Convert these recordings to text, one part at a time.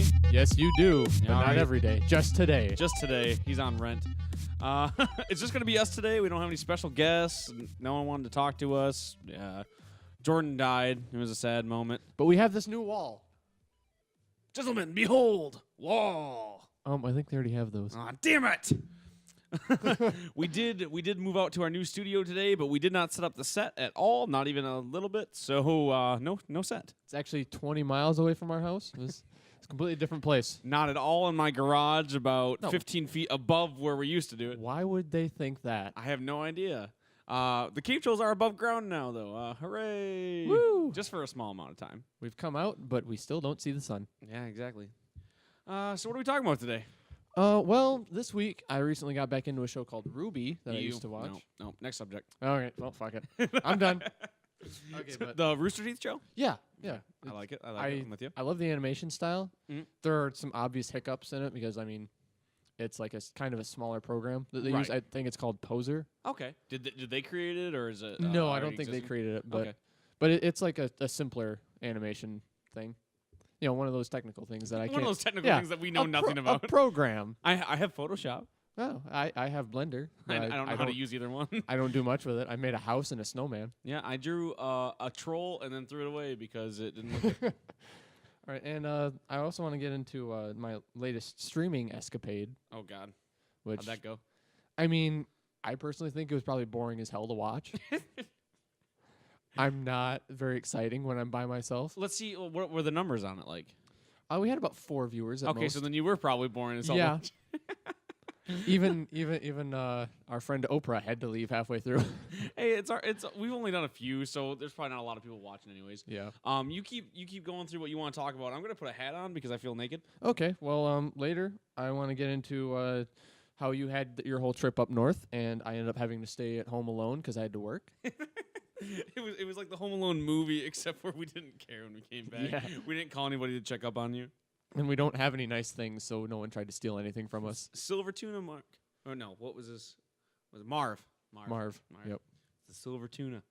day? Yes, you do, but All not right. every day. Just today. Just today. He's on rent. It's just going to be us today. We don't have any special guests. No one wanted to talk to us. Jordan died. It was a sad moment. But we have this new wall. Gentlemen, behold, wall. I think they already have those. Ah, damn it. We did move out to our new studio today, but we did not set up the set at all, not even a little bit. So no set. It's actually 20 miles away from our house. It's a completely different place. Not at all in my garage, about No. 15 feet above where we used to do it. Why would they think that? I have no idea. The cave trolls are above ground now, though. Hooray! Woo! Just for a small amount of time. We've come out, but we still don't see the sun. Yeah, exactly. So what are we talking about today? Well, this week I recently got back into a show called Ruby that I You. used to watch. No, next subject. All right, well, fuck it. I'm done. Okay, but The Rooster Teeth show? yeah. I like it. I like it. I'm with you. I love the animation style. Mhm. There are some obvious hiccups in it because it's like kind of a smaller program that they use. Right. I think it's called Poser. Okay. Did they create it, or is it? No, I already don't think they existing? created it, but Okay. it's like a simpler animation thing. You know, one of those technical things that I can't. One of those technical yeah, things that we know nothing A about. program. I have Photoshop. Oh, I have Blender. I don't know how to use either one. I don't do much with it. I made a house and a snowman. Yeah, I drew a troll and then threw it away because it didn't look good. All right, and I also want to get into my latest streaming escapade. Oh, God. Which, How'd that go? I mean, I personally think it was probably boring as hell to watch. I'm not very exciting when I'm by myself. Let's see, what were the numbers on it like? We had about 4 viewers at Okay, most. so then you were probably boring as hell. Yeah. even our friend Oprah had to leave halfway through. Hey, we've only done a few, so there's probably not a lot of people watching anyways. Yeah. You keep going through what you want to talk about. I'm gonna put a hat on because I feel naked. Okay. Well, later I want to get into how you had your whole trip up north, and I ended up having to stay at home alone because I had to work. It was like the Home Alone movie, except for we didn't care when we came back. Yeah. We didn't call anybody to check up on you. And we don't have any nice things, so no one tried to steal anything from us. Silver tuna, Mark. Oh no, what was this? Was it Marv? Marv. Yep. It's the silver tuna.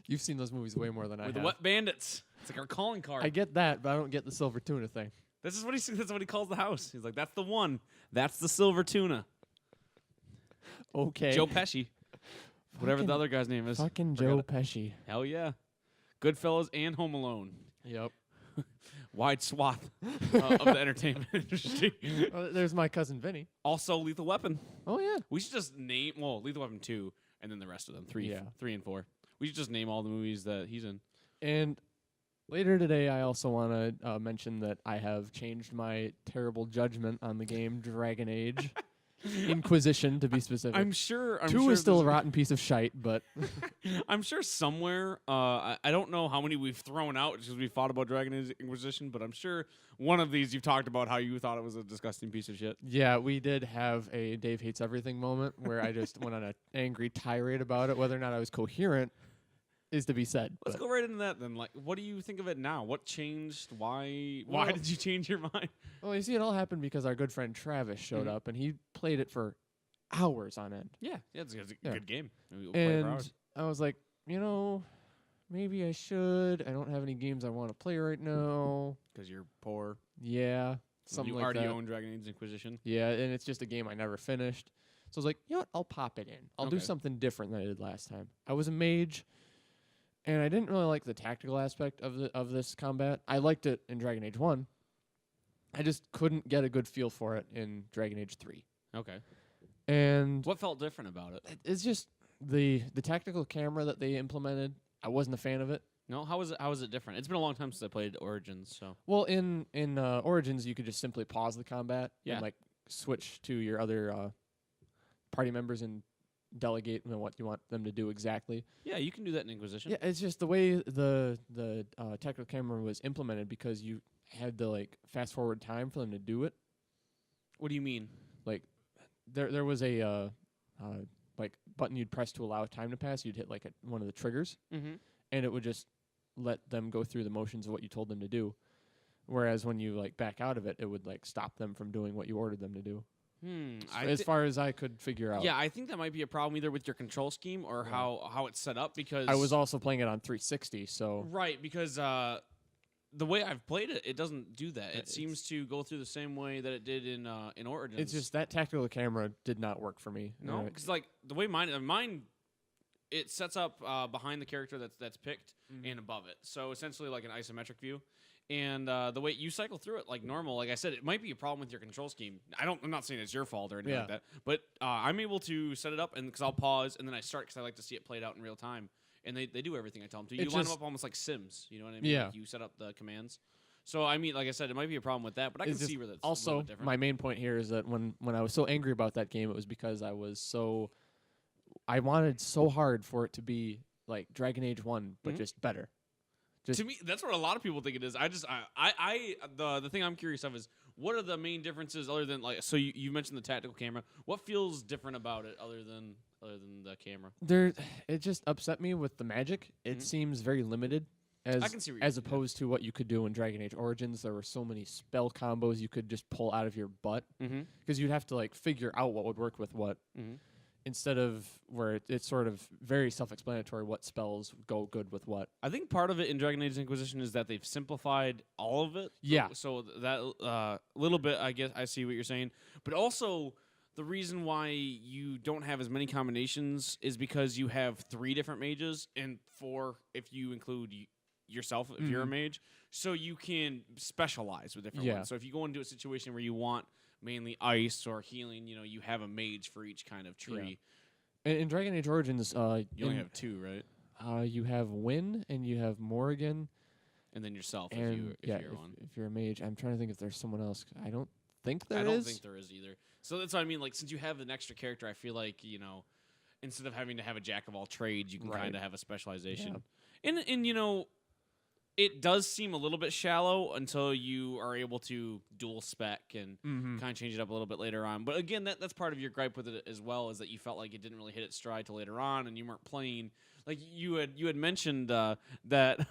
You've seen those movies way more than I With have. the wet bandits. It's like our calling card. I get that, but I don't get the silver tuna thing. That's what he calls the house. He's like, that's the one. That's the silver tuna. Okay. Joe Pesci. Whatever Fucking- the other guy's name is. Fucking Forgot Joe it. Pesci. Hell yeah. Goodfellas and Home Alone. Yep. Wide swath of the entertainment industry. There's my cousin Vinny. Also, Lethal Weapon. Oh, yeah. We should just name, Lethal Weapon 2, and then the rest of them. 3 and 4. We should just name all the movies that he's in. And later today, I also want to mention that I have changed my terrible judgment on the game Dragon Age. Inquisition, to be specific. I'm sure 2 is still a there's- rotten piece of shite, but I'm sure somewhere, I don't know how many we've thrown out because we fought about Dragon Age Inquisition, but I'm sure one of these you've talked about how you thought it was a disgusting piece of shit. yeah, we did have a Dave Hates Everything moment where I just went on an angry tirade about it. Whether or not I was coherent is to be said. Let's but- go right into that then. Like, what do you think of it now? What changed? Why Well- did you change your mind? Well, you see, it all happened because our good friend Travis showed up, and he played it for hours on end. Yeah, it's a Yeah. good game. We'll play it for And hours. I was like, maybe I should. I don't have any games I want to play right now. Because you're poor. Yeah, something you like already that. own Dragon Age Inquisition. Yeah, and it's just a game I never finished. So I was like, you know what? I'll pop it in. I'll do Okay. something different than I did last time. I was a mage, and I didn't really like the tactical aspect of this combat. I liked it in Dragon Age 1. I just couldn't get a good feel for it in Dragon Age 3. Okay. And What felt different about it? it's just the tactical camera that they implemented. I wasn't a fan of it. No, how is it different? It's been a long time since I played Origins, so Well, in Origins, you could just simply pause the combat Yeah. and like switch to your other party members and delegate what you want them to do exactly. yeah, you can do that in Inquisition. Yeah, it's just the way the tactical camera was implemented because you had to like fast forward time for them to do it. What do you mean? Like there was a like button you'd press to allow time to pass. You'd hit like one of the triggers, Mm-hmm. and it would just let them go through the motions of what you told them to do. Whereas when you like back out of it, it would like stop them from doing what you ordered them to do. As far as I could figure out. Yeah, I think that might be a problem either with your control scheme or how it's set up because I was also playing it on 360, so right because the way I've played it, it doesn't do that. It It's- seems to go through the same way that it did in Origins. It's just that tactical camera did not work for me. no, because like the way mine, it sets up behind the character that's picked and above it. So essentially like an isometric view. And the way you cycle through it like normal, like I said, it might be a problem with your control scheme. I'm not saying it's your fault or anything like that, but I'm able to set it up and because I'll pause and then I start because I like to see it played out in real time. And they do everything I tell them to. You line them up almost like Sims. You know what I mean? Yeah. Like you set up the commands. So I mean, like I said, it might be a problem with that, but I can see where that's a little also bit different. my main point here is that when I was so angry about that game, it was because I wanted so hard for it to be like Dragon Age 1, but just better. To me, that's what a lot of people think it is. The thing I'm curious of is what are the main differences other than like so you mentioned the tactical camera. What feels different about it other than the camera? It just upset me with the magic. It seems very limited I can see what as opposed to what you could do in Dragon Age Origins. There were so many spell combos you could just pull out of your butt because you'd have to like figure out what would work with what. Instead of where it's sort of very self-explanatory what spells go good with what. I think part of it in Dragon Age Inquisition is that they've simplified all of it. Yeah. So that little bit, I guess, I see what you're saying. But also, the reason why you don't have as many combinations is because you have 3 different mages and 4 if you include yourself, if you're a mage. So you can specialize with different ones. So if you go into a situation where you want mainly ice or healing, you have a mage for each kind of tree. Yeah. In Dragon Age Origins, You only have 2, right? you have Wynn and you have Morrigan. And then yourself And if you're one. if you're a mage. I'm trying to think if there's someone else. I don't think I there don't is. think there is either. So that's what I mean. Like, since you have an extra character, I feel like, instead of having to have a jack of all trades, you can kind of have a specialization. Yeah. And it does seem a little bit shallow until you are able to dual spec and kind of change it up a little bit later on. But again, that's part of your gripe with it as well, is that you felt like it didn't really hit its stride till later on, and you weren't playing. Like you had mentioned that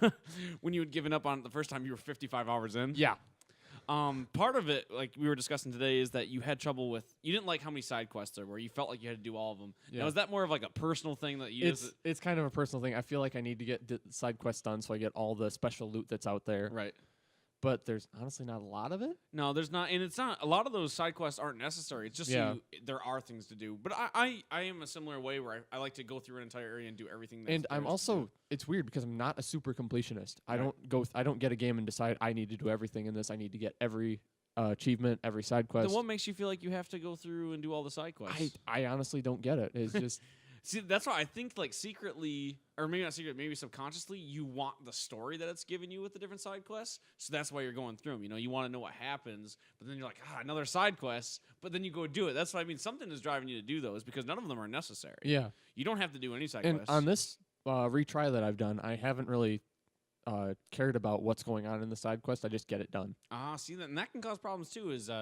when you had given up on it the first time, you were 55 hours in. Yeah. Part of it, like we were discussing today, is that you had trouble with. You didn't like how many side quests there were. You felt like you had to do all of them. Yeah. Now, is that more of like a personal thing that you? It's kind of a personal thing. I feel like I need to get side quests done so I get all the special loot that's out there. Right. But there's honestly not a lot of it. No, there's not, and it's not. A lot of those side quests aren't necessary. It's just there are things to do. But I am a similar way where I like to go through an entire area and do everything. And I'm also it's weird because I'm not a super completionist. I don't get a game and decide I need to do everything in this. I need to get every achievement, every side quest. Then what makes you feel like you have to go through and do all the side quests? I honestly don't get it. It's just. See, that's why I think, like, secretly, or maybe not secretly, maybe subconsciously, you want the story that it's giving you with the different side quests. So that's why you're going through them. You want to know what happens, but then you're like, another side quest. But then you go do it. That's what I mean. Something is driving you to do those because none of them are necessary. Yeah. You don't have to do any side and quests. On this retry that I've done, I haven't really cared about what's going on in the side quest. I just get it done. See, and that can cause problems too. Is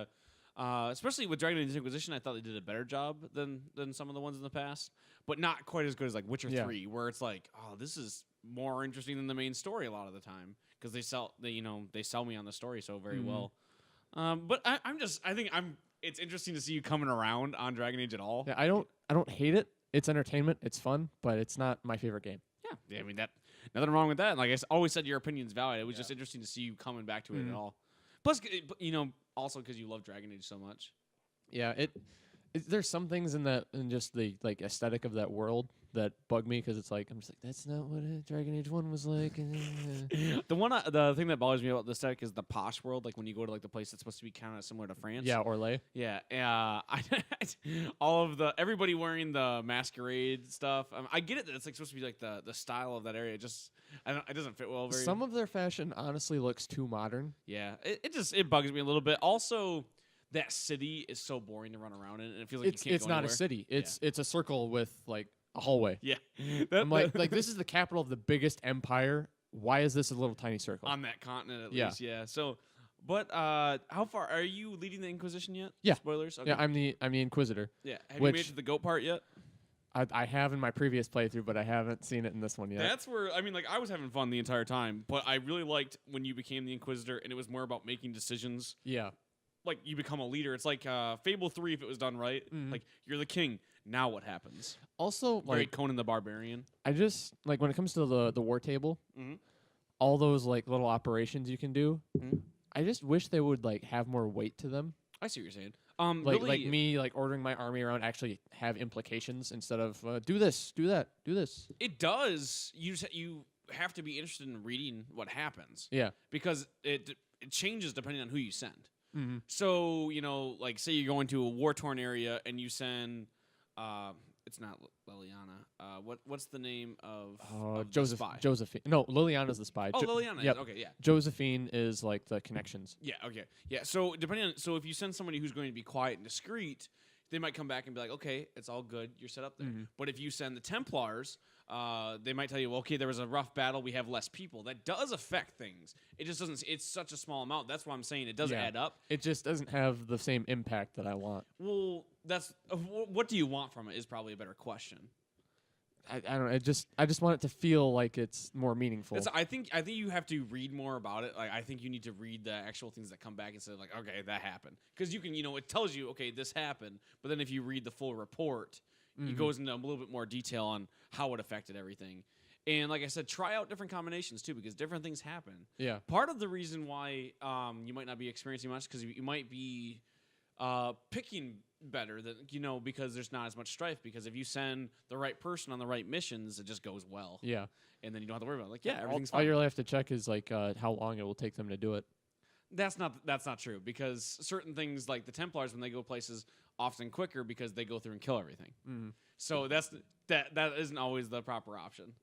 especially with Dragon Age Inquisition, I thought they did a better job than some of the ones in the past, but not quite as good as like Witcher 3, where it's like, this is more interesting than the main story a lot of the time because they sell me on the story so very well. But it's interesting to see you coming around on Dragon Age at all. Yeah, I don't hate it. It's entertainment. It's fun, but it's not my favorite game. Yeah, I mean nothing wrong with that. And like I always said, your opinion's valid. It was just interesting to see you coming back to it at all. Plus, also because you love Dragon Age so much. Yeah, there's some things in just the like aesthetic of that world that bug me because it's like I'm just like that's not what Dragon Age 1 was like. The thing that bothers me about the aesthetic is the posh world. Like when you go to like the place that's supposed to be kind of similar to France. Yeah, Orlais. Yeah, all of everybody wearing the masquerade stuff. I get it that it's like supposed to be like the style of that area. It doesn't fit well. Some of their fashion honestly looks too modern. Yeah, it bugs me a little bit. Also, that city is so boring to run around in, and it feels like it's not anywhere. A city. It's a circle with like a hallway. Yeah, I'm like this is the capital of the biggest empire. Why is this a little tiny circle on that continent at least? Yeah. So, but how far are you leading the Inquisition yet? Yeah. Spoilers. Okay. Yeah, I'm the Inquisitor. Yeah. Have you made it to the goat part yet? I have in my previous playthrough, but I haven't seen it in this one yet. That's where I was having fun the entire time, but I really liked when you became the Inquisitor, and it was more about making decisions. Yeah. Like you become a leader. It's like Fable 3 if it was done right. Like you're the king. Now what happens? Also, very Conan the Barbarian. I just like when it comes to the war table. all those like little operations you can do. Mhm. I just wish they would like have more weight to them. I see what you're saying. Like me like ordering my army around actually have implications instead of do this, do that, do this. It does. You have to be interested in reading what happens. Yeah. Because it changes depending on who you send. Mm-hmm. So, like say you're going to a war-torn area and you send it's not Liliana. What's the name of the spy? Josephine. No, Liliana's the spy. Oh, Liliana. Yep. Okay, yeah. Josephine is like the connections. Yeah, okay. Yeah, so if you send somebody who's going to be quiet and discreet, they might come back and be like, okay, it's all good. You're set up there. Mm-hmm. But if you send the Templars, they might tell you, well, okay, there was a rough battle. We have less people. That does affect things. It just doesn't. It's such a small amount. That's what I'm saying. It does add up. It just doesn't have the same impact that I want. Well, that's what do you want from it is probably a better question. I don't know. I just want it to feel like it's more meaningful. I think you have to read more about it. Like I think you need to read the actual things that come back instead of like, okay, that happened. Because you can, it tells you, okay, this happened. But then if you read the full report, it goes into a little bit more detail on how it affected everything. And like I said, try out different combinations too, because different things happen. Yeah. Part of the reason why you might not be experiencing much because you might be picking better than because there's not as much strife. Because if you send the right person on the right missions, it just goes well. Yeah. And then you don't have to worry about it. Like, everything's all fine. you really have to check is like how long it will take them to do it. That's not true because certain things like the Templars when they go places often quicker because they go through and kill everything. Mm-hmm. So that isn't always the proper option.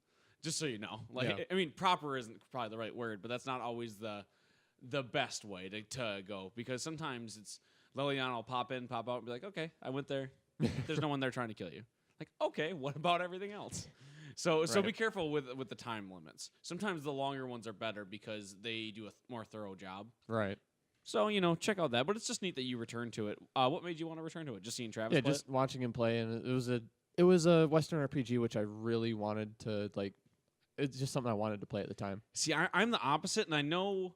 Just so you know, I mean, proper isn't probably the right word, but that's not always the best way to go because sometimes it's Liliana will pop in, pop out, and be like, okay, I went there. There's no one there trying to kill you. Like, okay, what about everything else? So be careful with the time limits. Sometimes the longer ones are better because they do a more thorough job. Right. So, check out that. But it's just neat that you return to it. What made you want to return to it? Just seeing Travis play just watching him play, and it was a Western RPG, which I really wanted to, like, it's just something I wanted to play at the time. See, I'm the opposite, and I know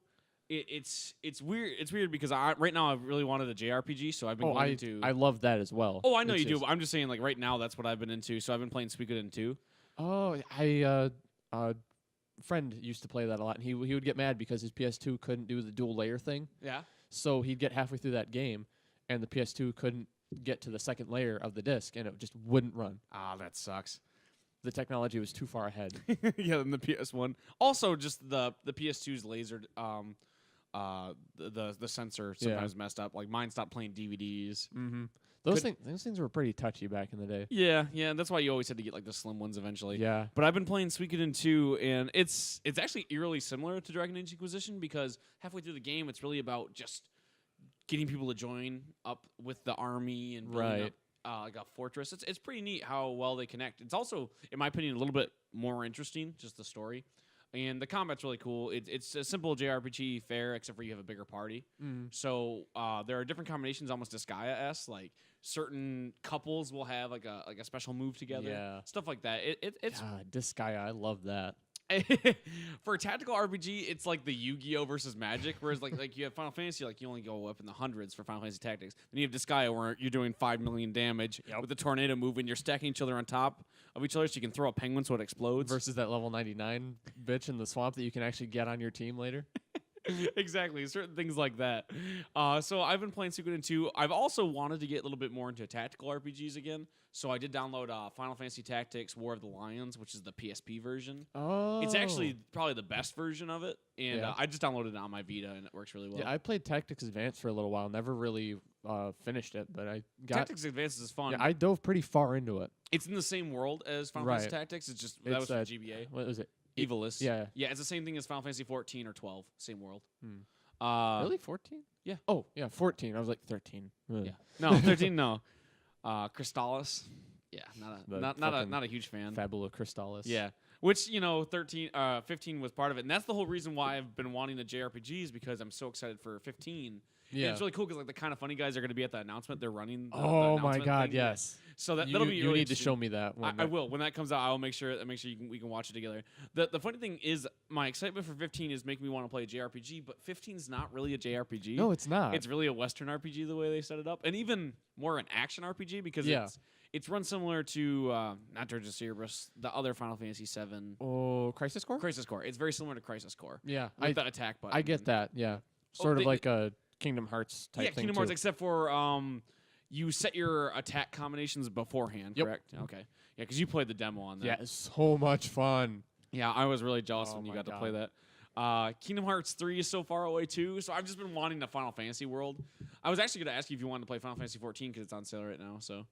it's weird. It's weird because right now I really wanted a JRPG, so I've been going to... I love that as well. Oh, I know you do, but I'm just saying, like, right now that's what I've been into, so I've been playing Suikoden 2. Oh, friend used to play that a lot, and he would get mad because his PS2 couldn't do the dual layer thing. Yeah. So he'd get halfway through that game, and the PS2 couldn't get to the second layer of the disc, and it just wouldn't run. Ah, that sucks. The technology was too far ahead. Yeah, than the PS1. Also, just the PS2's laser, the sensor sometimes messed up. Like mine stopped playing DVDs. Mm-hmm. Those things were pretty touchy back in the day. Yeah. That's why you always had to get like the slim ones eventually. Yeah. But I've been playing Suikoden 2, and it's actually eerily similar to Dragon Age Inquisition because halfway through the game, it's really about just getting people to join up with the army and building up like a fortress. It's pretty neat how well they connect. It's also, in my opinion, a little bit more interesting, just the story. And the combat's really cool. It's a simple JRPG fare, except for you have a bigger party. Mm. So there are different combinations, almost Disgaea-esque. Like certain couples will have like a special move together, stuff like that. It's Disgaea. I love that. For a tactical RPG, it's like the Yu-Gi-Oh versus Magic, whereas like you have Final Fantasy, like you only go up in the hundreds for Final Fantasy Tactics. Then you have Disgaea where you're doing 5 million damage with the tornado move, and you're stacking each other on top of each other so you can throw a penguin so it explodes. Versus that level 99 bitch in the swamp that you can actually get on your team later. Exactly, certain things like that. So I've been playing Suikoden 2. I've also wanted to get a little bit more into tactical RPGs again. So I did download Final Fantasy Tactics War of the Lions, which is the PSP version. Oh. It's actually probably the best version of it. And I just downloaded it on my Vita, and it works really well. Yeah, I played Tactics Advance for a little while. Never really finished it, but I got... Tactics Advance is fun. Yeah, I dove pretty far into it. It's in the same world as Final Fantasy Tactics. It's just... That was for GBA. What was it? Evilus. Yeah. Yeah, it's the same thing as Final Fantasy 14 or 12. Same world. Really? 14? Yeah. Oh, yeah, 14. I was like 13. Yeah. No, 13, no. Crystallis. Yeah, not a huge fan. Fabula Crystallis. Yeah. Which, 15 was part of it. And that's the whole reason why I've been wanting the JRPGs, because I'm so excited for 15. Yeah. And it's really cool because like the kind of funny guys are going to be at the announcement. They're running the oh my god, thing. Yes. So that'll be really you need to show me that. I will. When that comes out, I will make sure we can watch it together. The funny thing is my excitement for 15 is making me want to play a JRPG, but 15's not really a JRPG. No, it's not. It's really a Western RPG the way they set it up, and even more an action RPG because It's run similar to not Dirge of Cerberus, the other Final Fantasy VII. Oh, Crisis Core? Crisis Core. It's very similar to Crisis Core. Yeah. With that attack button. I get that, yeah. Sort of like a Kingdom Hearts type thing. Yeah, Kingdom Hearts, except for you set your attack combinations beforehand, correct? Okay. Yeah, because you played the demo on that. Yeah, it's so much fun. Yeah, I was really jealous when you got to play that. Kingdom Hearts 3 is so far away, too, so I've just been wanting the Final Fantasy world. I was actually going to ask you if you wanted to play Final Fantasy 14 because it's on sale right now, so...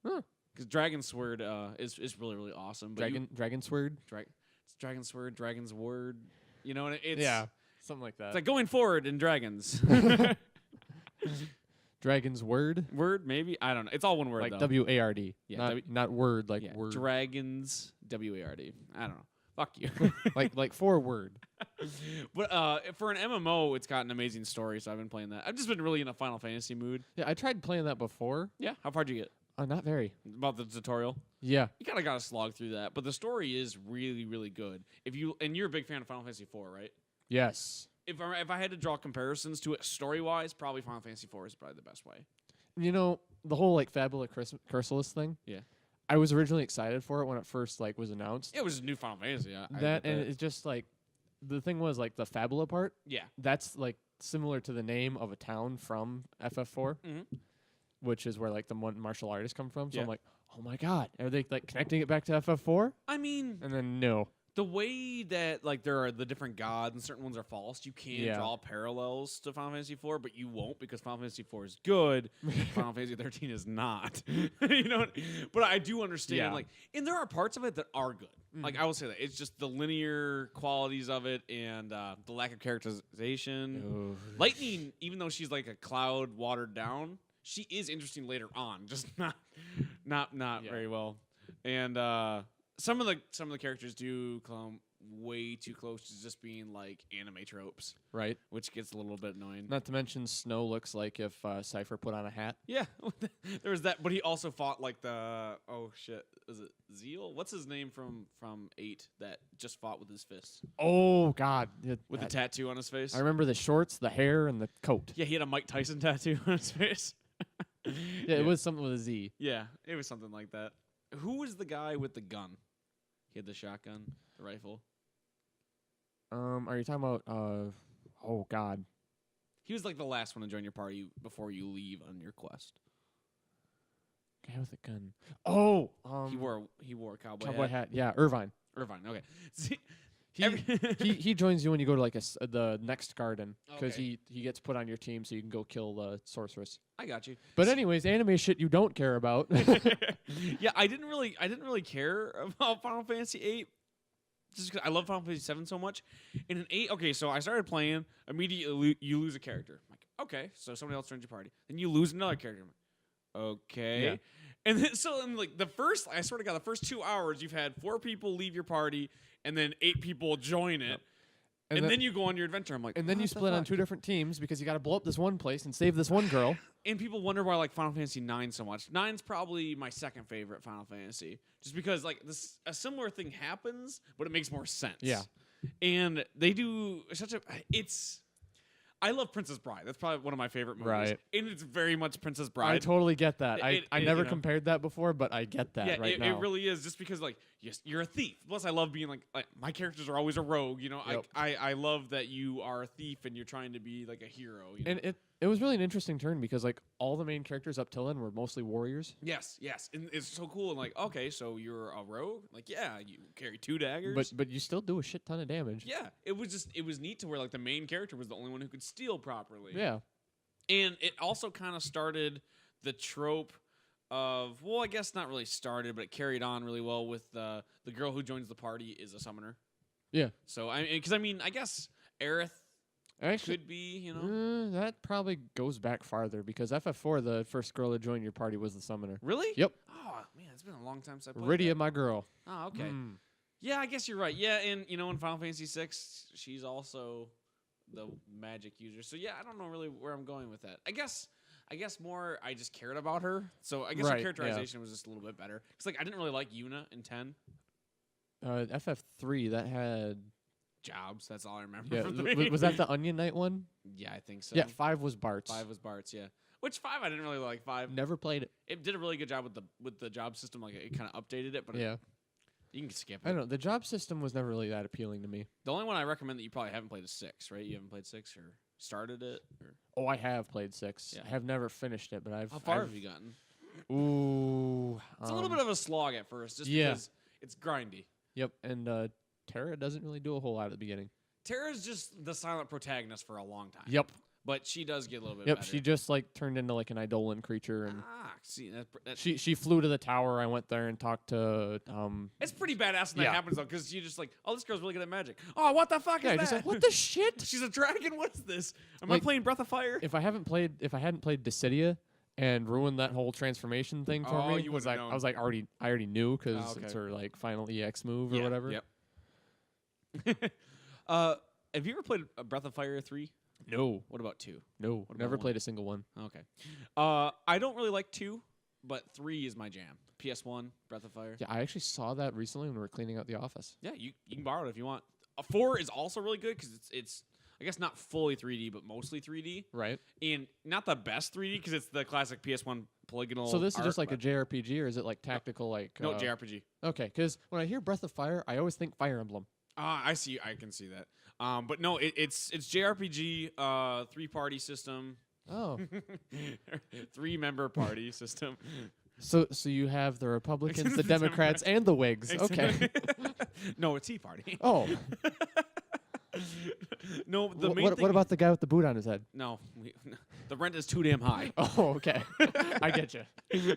Because Dragon Sword is really, really awesome. But Dragon Sword? It's Dragon Sword, Dragon's Word. You know, it's... Yeah, something like that. It's like going forward in Dragons. Dragon's Word? Word, maybe? I don't know. It's all one word, like though. W-A-R-D. Yeah, not word, like word. Dragons, W-A-R-D. I don't know. Fuck you. like for word. But for an MMO, it's got an amazing story, so I've been playing that. I've just been really in a Final Fantasy mood. Yeah, I tried playing that before. Yeah? How far did you get? Not very. About the tutorial? Yeah. You kind of got to slog through that, but the story is really, really good. And you're a big fan of Final Fantasy IV, right? Yes. If I had to draw comparisons to it story-wise, probably Final Fantasy IV is probably the best way. You know, the whole like Fabula Chrysalis thing? Yeah. I was originally excited for it when it first like was announced. It was a new Final Fantasy. It's just like the thing was like the Fabula part. Yeah. That's like similar to the name of a town from FF4, which is where like the martial artists come from. So I'm like, oh my god, are they like connecting it back to FF4? I mean, and then no. The way that like there are the different gods and certain ones are false, you can draw parallels to Final Fantasy IV, but you won't because Final Fantasy IV is good. Final Fantasy 13 is not. You know, but I do understand like, and there are parts of it that are good. Like I will say that it's just the linear qualities of it and the lack of characterization. Lightning, even though she's like a cloud watered down, she is interesting later on, just not very well. And some of the characters do come way too close to just being like anime tropes, right? Which gets a little bit annoying. Not to mention, Snow looks like if Cypher put on a hat. Yeah, there was that, but he also fought like is it Zeal? What's his name from 8 that just fought with his fists? Oh God, with the tattoo on his face. I remember the shorts, the hair, and the coat. Yeah, he had a Mike Tyson tattoo on his face. Yeah, it was something with a Z. Yeah, it was something like that. Who was the guy with the gun? He had the shotgun, the rifle. Are you talking about? Oh God. He was like the last one to join your party before you leave on your quest. Guy with a gun. Oh, he wore a cowboy hat. Yeah, Irvine. Okay. See, he joins you when you go to like the next garden because he gets put on your team so you can go kill the sorceress. I got you. But anyways, anime shit you don't care about. Yeah, I didn't really care about Final Fantasy 8 just because I love Final Fantasy 7 so much. And in 8, okay, so I started playing. Immediately, you lose a character. I'm like, okay, so somebody else joins your party. Then you lose another character. I'm like, okay. Yeah. And then like the first 2 hours, you've had 4 people leave your party, and then 8 people join it. Yep. And then you go on your adventure. I'm like, and then you split on 2 different teams because you got to blow up this one place and save this one girl. And people wonder why I like Final Fantasy 9 so much. 9's probably my second favorite Final Fantasy, just because like a similar thing happens, but it makes more sense. Yeah, and they do I love Princess Bride. That's probably one of my favorite movies. Right. And it's very much Princess Bride. I totally get that. I never compared that before, but I get that now. It really is, just because, like, yes, you're a thief. Plus, I love being, like my characters are always a rogue, you know? Yep. I love that you are a thief and you're trying to be, like, a hero, you know? And it was really an interesting turn because, like, all the main characters up till then were mostly warriors. Yes. And it's so cool. And, like, okay, so you're a rogue? Like, yeah, you carry 2 daggers. But you still do a shit ton of damage. Yeah. It was neat to where, like, the main character was the only one who could steal properly. Yeah. And it also kind of started the trope of, well, I guess not really started, but it carried on really well with the girl who joins the party is a summoner. Yeah. So, I guess Aerith could be, you know. That probably goes back farther because FF4, the first girl to join your party was the summoner. Really? Yep. Oh, man, it's been a long time since I played Rydia, that. my girl. Oh, okay. Yeah, I guess you're right. Yeah, and, you know, in Final Fantasy VI, she's also the magic user. So, yeah, I don't know really where I'm going with that. I guess more I just cared about her. So, I guess her characterization was just a little bit better. Because, like, I didn't really like Yuna in 10. FF3, that had jobs. That's all I remember. Yeah, from 3. was that the Onion Knight one? Yeah, I think so. Yeah, 5 was Bart's. 5 was Bart's, yeah. Which 5 I didn't really like 5. Never played it. It did a really good job with the job system. Like it kind of updated it, but Yeah. you can skip it. I don't know. The job system was never really that appealing to me. The only one I recommend that you probably haven't played is 6, right? You haven't played 6 or started it? Or? Oh, I have played 6. Yeah. I have never finished it, but How far have you gotten? Ooh. It's a little bit of a slog at first, just because it's grindy. Yep, and Terra doesn't really do a whole lot at the beginning. Terra's just the silent protagonist for a long time. Yep. But she does get a little bit Yep, better. she just like turned into like an Eidolon creature, and see, she flew to the tower. I went there and talked to It's pretty badass when Yeah. that happens though, because you're just like, oh, this girl's really good at magic. Oh, what the fuck is that? just like, what the shit? She's a dragon. What is this? Am I Like, playing Breath of Fire? If I hadn't played Dissidia and ruined that whole transformation thing for Oh, me, you was would've like known. I was like I already knew because Oh, okay. it's her like final EX move or whatever. Yep. Have you ever played Breath of Fire 3? No, What about 2? no, What never about played a single one. Okay. I don't really like 2, but 3 is my jam. PS1, Breath of Fire. Yeah, I actually saw that recently when we were cleaning out the office. Yeah, you can borrow it if you want. 4 is also really good because it's I guess not fully 3D, but mostly 3D. Right. And not the best 3D because it's the classic PS1 polygonal. So this is art, just like a but- JRPG, or is it like tactical? Like no JRPG. Okay, because when I hear Breath of Fire, I always think Fire Emblem. I see. I can see that. But no, it's JRPG 3-party system. Oh, 3-member party system. so you have the Republicans, the Democrats, and the Whigs. Okay. No, it's Tea Party. Oh, No, the main what thing. about the guy with the boot on his head? No, the rent is too damn high. Oh, okay. I get you.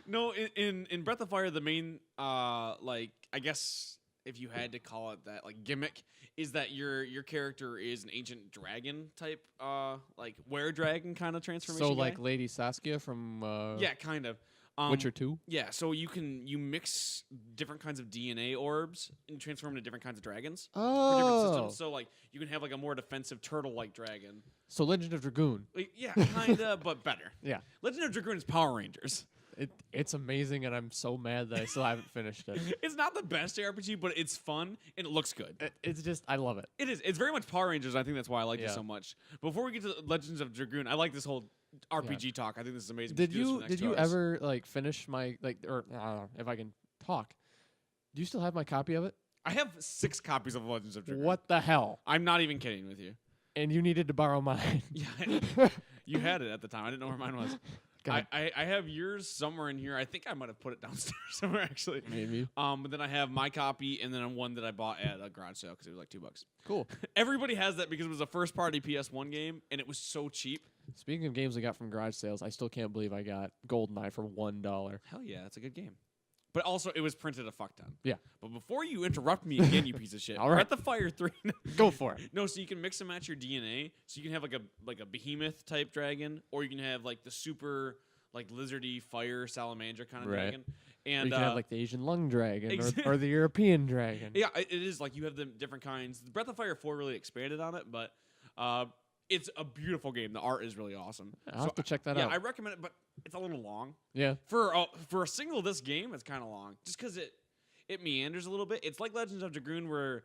No, in Breath of Fire, the main like I guess if you had to call it that, like gimmick, is that your character is an ancient dragon type, like were-dragon kind of transformation. So guy. like Lady Saskia from Yeah, kind of. Witcher 2? Yeah, so you mix different kinds of DNA orbs and transform into different kinds of dragons for different Oh. systems. So like you can have like a more defensive turtle-like dragon. So Legend of Dragoon. Like, yeah, kinda, but better. Yeah. Legend of Dragoon is Power Rangers. It's amazing, and I'm so mad that I still haven't finished it. It's not the best JRPG, but it's fun and it looks good. It's just, I love it. It is. It's very much Power Rangers. I think that's why I like it Yeah. so much. Before we get to Legends of Dragoon, I like this whole RPG talk. I think this is amazing. Did We should do this for you the next did you 2 hours. ever like finish my or I don't know if I can talk? Do you still have my copy of it? I have 6 copies of Legends of Dragoon. What the hell? I'm not even kidding with you. And you needed to borrow mine. Yeah, you had it at the time. I didn't know where mine was. God. I have yours somewhere in here. I think I might have put it downstairs somewhere actually. Maybe. But then I have my copy and then one that I bought at a garage sale because it was like $2. Cool. Everybody has that because it was a first party PS1 game and it was so cheap. Speaking of games I got from garage sales, I still can't believe I got Goldeneye for $1. Hell yeah, that's a good game. But also, it was printed a fuck ton. Yeah. But before you interrupt me again, you piece of shit. All right. Breath of Fire 3. Go for it. No, so you can mix and match your DNA. So you can have like a behemoth type dragon, or you can have like the super like lizardy fire salamander kind of Right. dragon. Or And you can have like the Asian lung dragon Exa- or the European dragon. yeah, it is like you have the different kinds. The Breath of Fire 4 really expanded on it, but it's a beautiful game. The art is really awesome. I'll have to check that Yeah, out. I recommend it, but it's a little long. Yeah. For a single this game, it's kind of long, just because it meanders a little bit. It's like Legends of Dragoon, where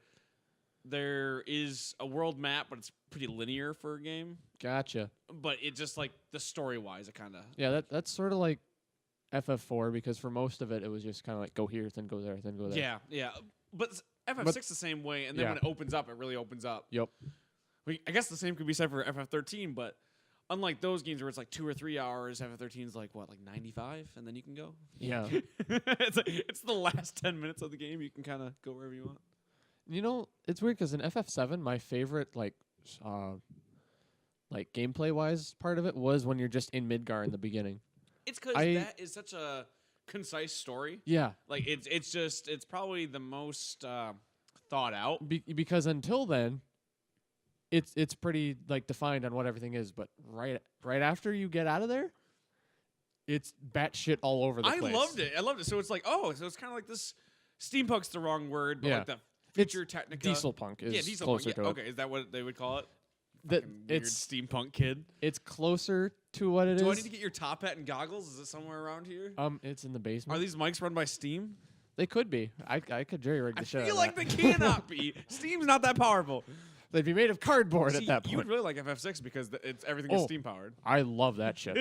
there is a world map, but it's pretty linear for a game. Gotcha. But it just like the story wise, it kind of Yeah, that's sort of like FF4 because for most of it, it was just kind of like go here, then go there, then go there. yeah. But FF6 the same way, and then Yeah. when it opens up, it really opens up. Yep. I guess the same could be said for FF13, but unlike those games where it's like 2 or 3 hours, FF13 is like what, like 95, and then you can go. Yeah. it's the last 10 minutes of the game. You can kind of go wherever you want. You know, it's weird because in FF7, my favorite like gameplay wise part of it was when you're just in Midgar in the beginning. It's because I- that is such a concise story. Yeah. Like it's probably the most thought out. Because until then, it's pretty like defined on what everything is, but right after you get out of there, it's batshit all over the I place. loved it. So it's like, so it's kind of like this. Steampunk's the wrong word, but Yeah. like the future Technica. Diesel punk is diesel closer punk. to Yeah, it. okay, is that what they would call it? That Fucking weird it's steampunk kid. it's closer to what it Do I is. need to get your top hat and goggles? Is it somewhere around here? It's in the basement. Are these mics run by Steam? They could be. I could jerry rig the I shit out feel of like that. they cannot be. Steam's not that powerful. They'd be made of cardboard at that You would point. really like FF6 because everything is steam powered. I love that shit.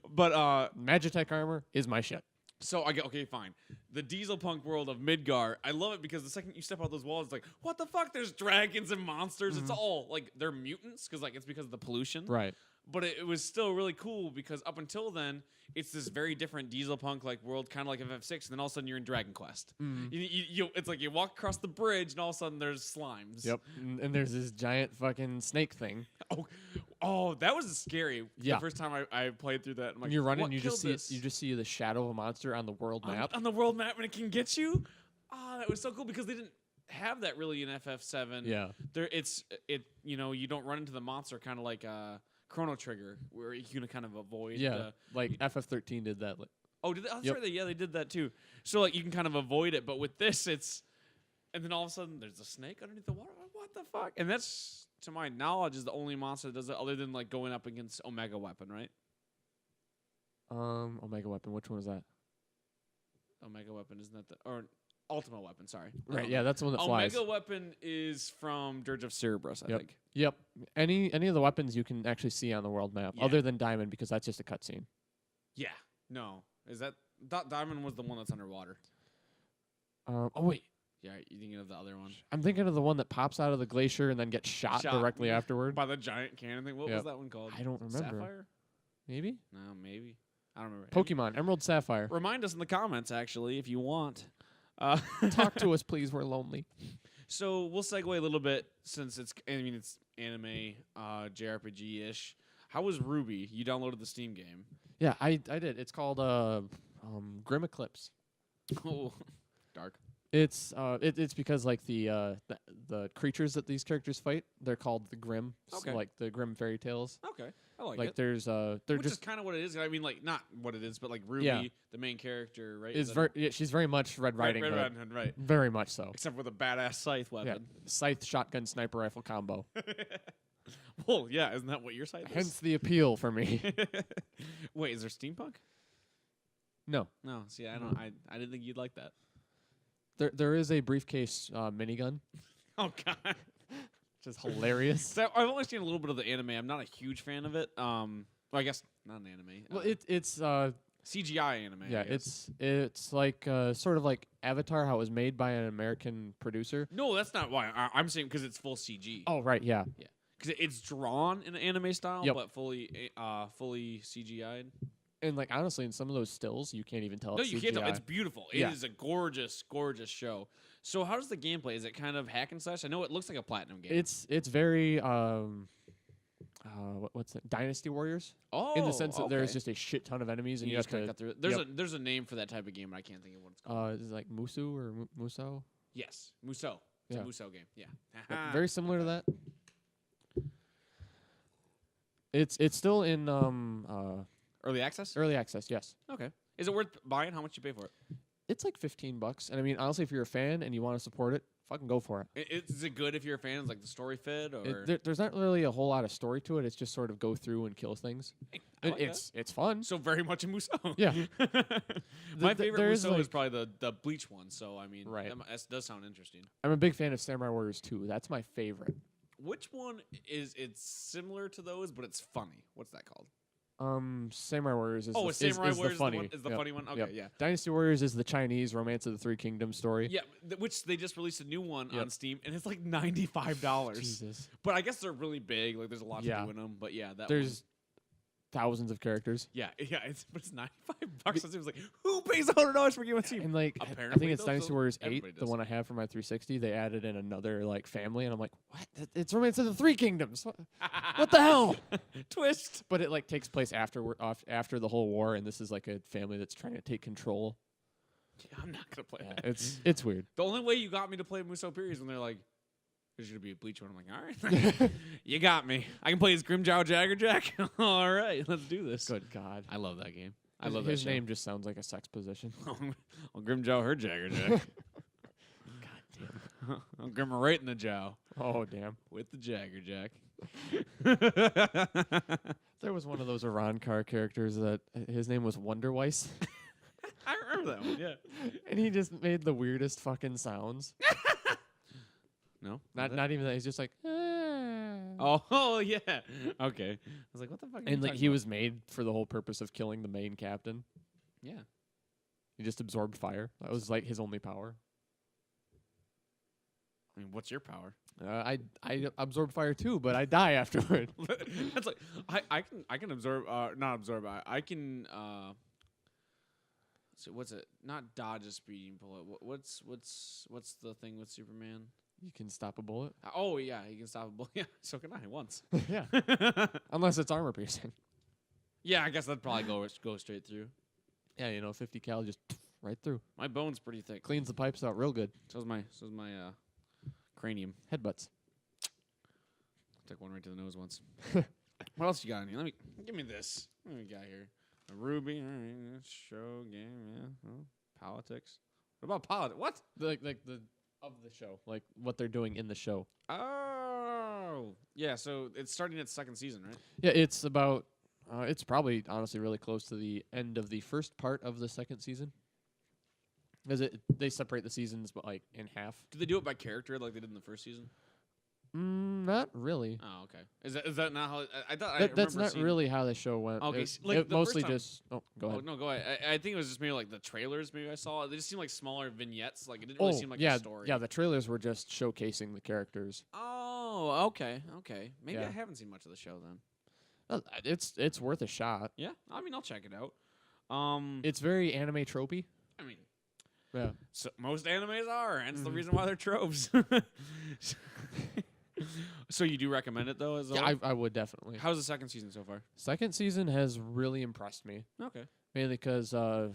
But Magitech armor is my shit. so I get okay, fine. The diesel punk world of Midgar, I love it because the second you step out those walls, it's like, what the fuck? There's dragons and monsters. It's all like they're mutants because it's because of the pollution. Right. But it was still really cool because up until then, it's this very different diesel punk like world, kind of like FF6. And then all of a sudden, you're in Dragon Quest. It's like you walk across the bridge, and all of a sudden, there's slimes. Yep. And there's this giant fucking snake thing. Oh, that was scary. Yeah. The first time I played through that, I'm like, When you're running, what you just killed see this? you just see the shadow of a monster on the world map. On the world map, and it can get you. Oh, that was so cool because they didn't have that really in FF7. Yeah. You don't run into the monster kind of like Chrono Trigger, where you can kind of avoid. Yeah. Like FF13 did that. Oh, that's right. Yeah, they did that too. So you can kind of avoid it, but with this, and then all of a sudden there's a snake underneath the water. What the fuck? And that's, to my knowledge, is the only monster that does it, other than going up against Omega Weapon, right? Omega Weapon. Which one was that? Omega Weapon, isn't that or Ultima Weapon? Sorry. Right. Yeah, that's the one that flies. Omega Weapon is from Dirge of Cerberus, I think. Yep. Any of the weapons you can actually see on the world map, other than Diamond, because that's just a cutscene. Yeah. No. Is that Diamond was the one that's underwater? Oh wait. Yeah, you thinking of the other one? I'm thinking of the one that pops out of the glacier and then gets shot directly afterward. By the giant cannon thing. What was that one called? I don't remember. Sapphire? Maybe? No, maybe. I don't remember. Pokemon, Emerald Sapphire. Remind us in the comments, actually, if you want. Talk to us, please. We're lonely. So we'll segue a little bit since it's anime, JRPG-ish. How was Ruby? You downloaded the Steam game. Yeah, I did. It's called Grim Eclipse. Oh, dark. It's because the creatures that these characters fight, they're called the Grim. Okay. So, like the Grim fairy tales. Okay, I like Like it. there's they're Which just is kind of what it is. I mean, not what it is, but Ruby, the main character, right? she's very much Red Riding Hood. Red Riding Hood, right? Very much so. Except with a badass scythe weapon. Yeah. Scythe, shotgun, sniper rifle combo. Well, yeah, isn't that what your scythe is? Hence the appeal for me. Wait, is there steampunk? No. No. See, I didn't think you'd like that. There is a briefcase minigun. Oh God. Which is hilarious. So I've only seen a little bit of the anime. I'm not a huge fan of it. Well, I guess not an anime. Well, it's CGI anime. yeah, it's like sort of like Avatar, how it was made by an American producer. No, that's not why. I'm saying because it's full CG. Oh right, yeah. Yeah, because it's drawn in an anime style, Yep. but fully CGI'd. And like honestly, in some of those stills, you can't even tell. No, it's you CGI. can't tell. It's beautiful. Yeah. It is a gorgeous, gorgeous show. So how does the gameplay? Is it kind of hack and slash? I know it looks like a platinum game. It's very what's it? Dynasty Warriors. Oh, in the sense that okay. there's just a shit ton of enemies, and you have just kinda to. cut through it. There's a name for that type of game, but I can't think of what it's called. Is it like Musu or Muso? Yes, Musou. It's Yeah. a Musou game. Yeah. Yep, very similar to that. It's still in Early access. early access. Yes, Okay. Is it worth buying? How much you pay for it? it's like $15, and I mean honestly, if you're a fan and you want to support it, fucking go for it. Is it good if you're a fan? Is like the story fit or? There's not really a whole lot of story to it. It's just sort of go through and kill things. I like It's fun. so very much a Musou. Yeah. My favorite there is, Musou is like- probably the Bleach one. So I mean, Right. that does sound interesting. I'm a big fan of Samurai Warriors 2. That's my favorite. Which one is it's similar to those, but it's funny? What's that called? Samurai Warriors is Oh, the, is Samurai is Warriors the funny. is the Yep. funny one? Okay, Yep. yeah. Dynasty Warriors is the Chinese Romance of the Three Kingdoms story. Yeah, which they just released a new one Yep. on Steam, and it's like $95. Jesus. But I guess they're really big. Like, there's a lot to Yeah. do in them. But yeah, that There's thousands of characters. yeah. It's $95. It was like, who pays $100 for a game on Steam? And like, I Apparently think it's those- Dynasty Warriors 8, everybody the does. one I have for my 360. They added in another like family, and I'm like, what? It's Romance of the Three Kingdoms. What the hell? Twist. But it like takes place after the whole war, and this is like a family that's trying to take control. Yeah, I'm not gonna play Yeah, that. it's weird. The only way you got me to play Musou Period is when they're like, "There's gonna be a Bleach one." I'm like, "All right, you got me. I can play as Grimjow Jaggerjack. All right, let's do this." Good God. I love that game. I His- love his that name just sounds like a sex position. I'll Grimjow her Jaggerjack. God damn. I'll Grim her right in the jow Oh damn. with the Jaggerjack. There was one of those Iran car characters that his name was Wonderweiss, I remember that one. Yeah. and he just made the weirdest fucking sounds. No, Not even that. He's just like. Oh yeah. Okay. I was like, what the fuck? And like he was made for the whole purpose of killing the main captain. Yeah. He just absorbed fire. That was like his only power. I mean, what's your power? I absorb fire too, but I die afterward. That's like I can absorb not absorb I can so what's it? Not dodge a speeding bullet. What's the thing with Superman? You can stop a bullet. Oh yeah, he can stop a bullet. Yeah, so can I once. Yeah, unless it's armor piercing. Yeah, I guess that'd probably go straight through. Yeah, 50 cal just right through. My bone's pretty thick. Cleans the pipes out real good. So's my cranium. Headbutts. Took one right to the nose once. What else you got in here? Give me this. What do we got here? A ruby, show game, yeah. Oh, politics. What about politics? What? Like the of the show, like what they're doing in the show. Oh, yeah. So it's starting its second season, right? Yeah, it's about. It's probably honestly really close to the end of the first part of the second season. Because they separate the seasons like in half. Do they do it by character like they did in the first season? Not really. Oh, okay. Is that not how I thought? That's not really how the show went. Okay, it mostly just. Oh, go ahead. Oh no, go ahead. I think it was just maybe like the trailers. Maybe I saw. They just seemed like smaller vignettes. Like it didn't really seem like a story. Yeah, the trailers were just showcasing the characters. Oh, okay. Maybe Yeah. I haven't seen much of the show then. It's worth a shot. Yeah, I mean I'll check it out. It's very anime tropey. I mean, yeah. So most animes are, and it's the reason why they're tropes. So you do recommend it though? Yeah, I would definitely. How's the second season so far? Second season has really impressed me. Okay. Mainly because I'm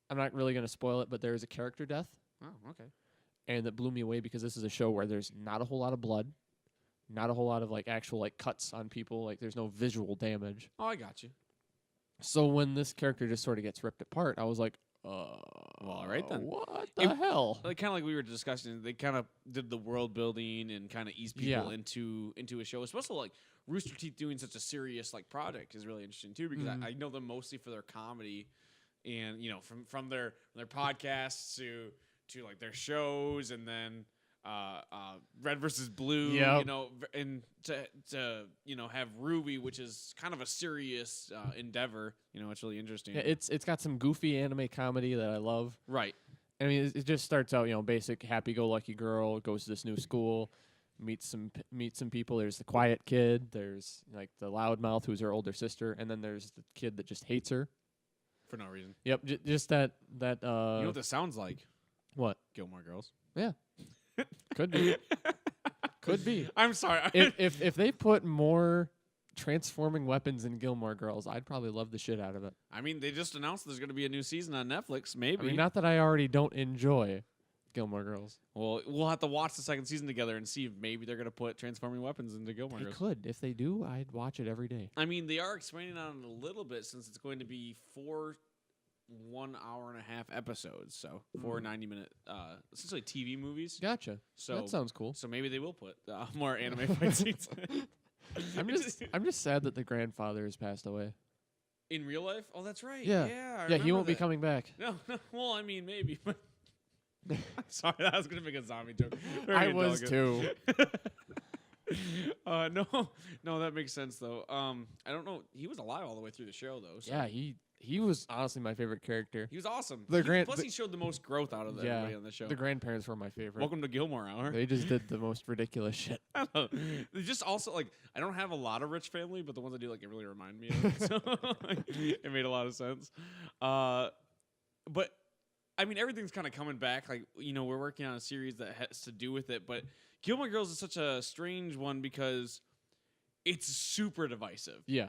not really going to spoil it, but there is a character death. Oh, okay. And that blew me away because this is a show where there's not a whole lot of blood, not a whole lot of like actual like cuts on people. Like there's no visual damage. Oh, I got you. So when this character just sort of gets ripped apart, I was like, well, all right then. What the hell? Like kind of like we were discussing, they kind of did the world building and kind of eased people into a show. Especially like Rooster Teeth doing such a serious like project is really interesting too because I know them mostly for their comedy, and from their podcasts to like their shows, and then Red versus Blue, and to have Ruby, which is kind of a serious endeavor. It's really interesting. Yeah, it's got some goofy anime comedy that I love. Right. I mean, it just starts out, basic happy-go-lucky girl goes to this new school, meets some people. There's the quiet kid. There's like the loudmouth who's her older sister, and then there's the kid that just hates her for no reason. Yep, just that. You know what this sounds like? What? Gilmore Girls. Yeah. Could be. Could be. I'm sorry. If they put more transforming weapons in Gilmore Girls, I'd probably love the shit out of it. I mean, they just announced there's going to be a new season on Netflix. Maybe. I mean, not that I already don't enjoy Gilmore Girls. Well, we'll have to watch the second season together and see if maybe they're going to put transforming weapons into Gilmore Girls. They could. If they do, I'd watch it every day. I mean, they are expanding on it a little bit since it's going to be 4 1 hour and a half episodes, so 4 90-minute essentially TV movies. Gotcha. So that sounds cool. So maybe they will put more anime fight scenes. I'm just sad that the grandfather has passed away. In real life? Oh, that's right. Yeah. Yeah, he won't be coming back. No. Well, I mean, maybe. But sorry, I was gonna make a zombie joke. I was too. No, that makes sense though. I don't know. He was alive all the way through the show though. So. Yeah, he was honestly my favorite character. He was awesome. Plus, he showed the most growth out of everybody on the show. The grandparents were my favorite. Welcome to Gilmore Hour. They just did the most ridiculous shit. I don't know. They just also like I don't have a lot of rich family, but the ones I do like it really remind me of it. So it made a lot of sense. But I mean everything's kind of coming back. Like we're working on a series that has to do with it, but Gilmore Girls is such a strange one because it's super divisive. Yeah.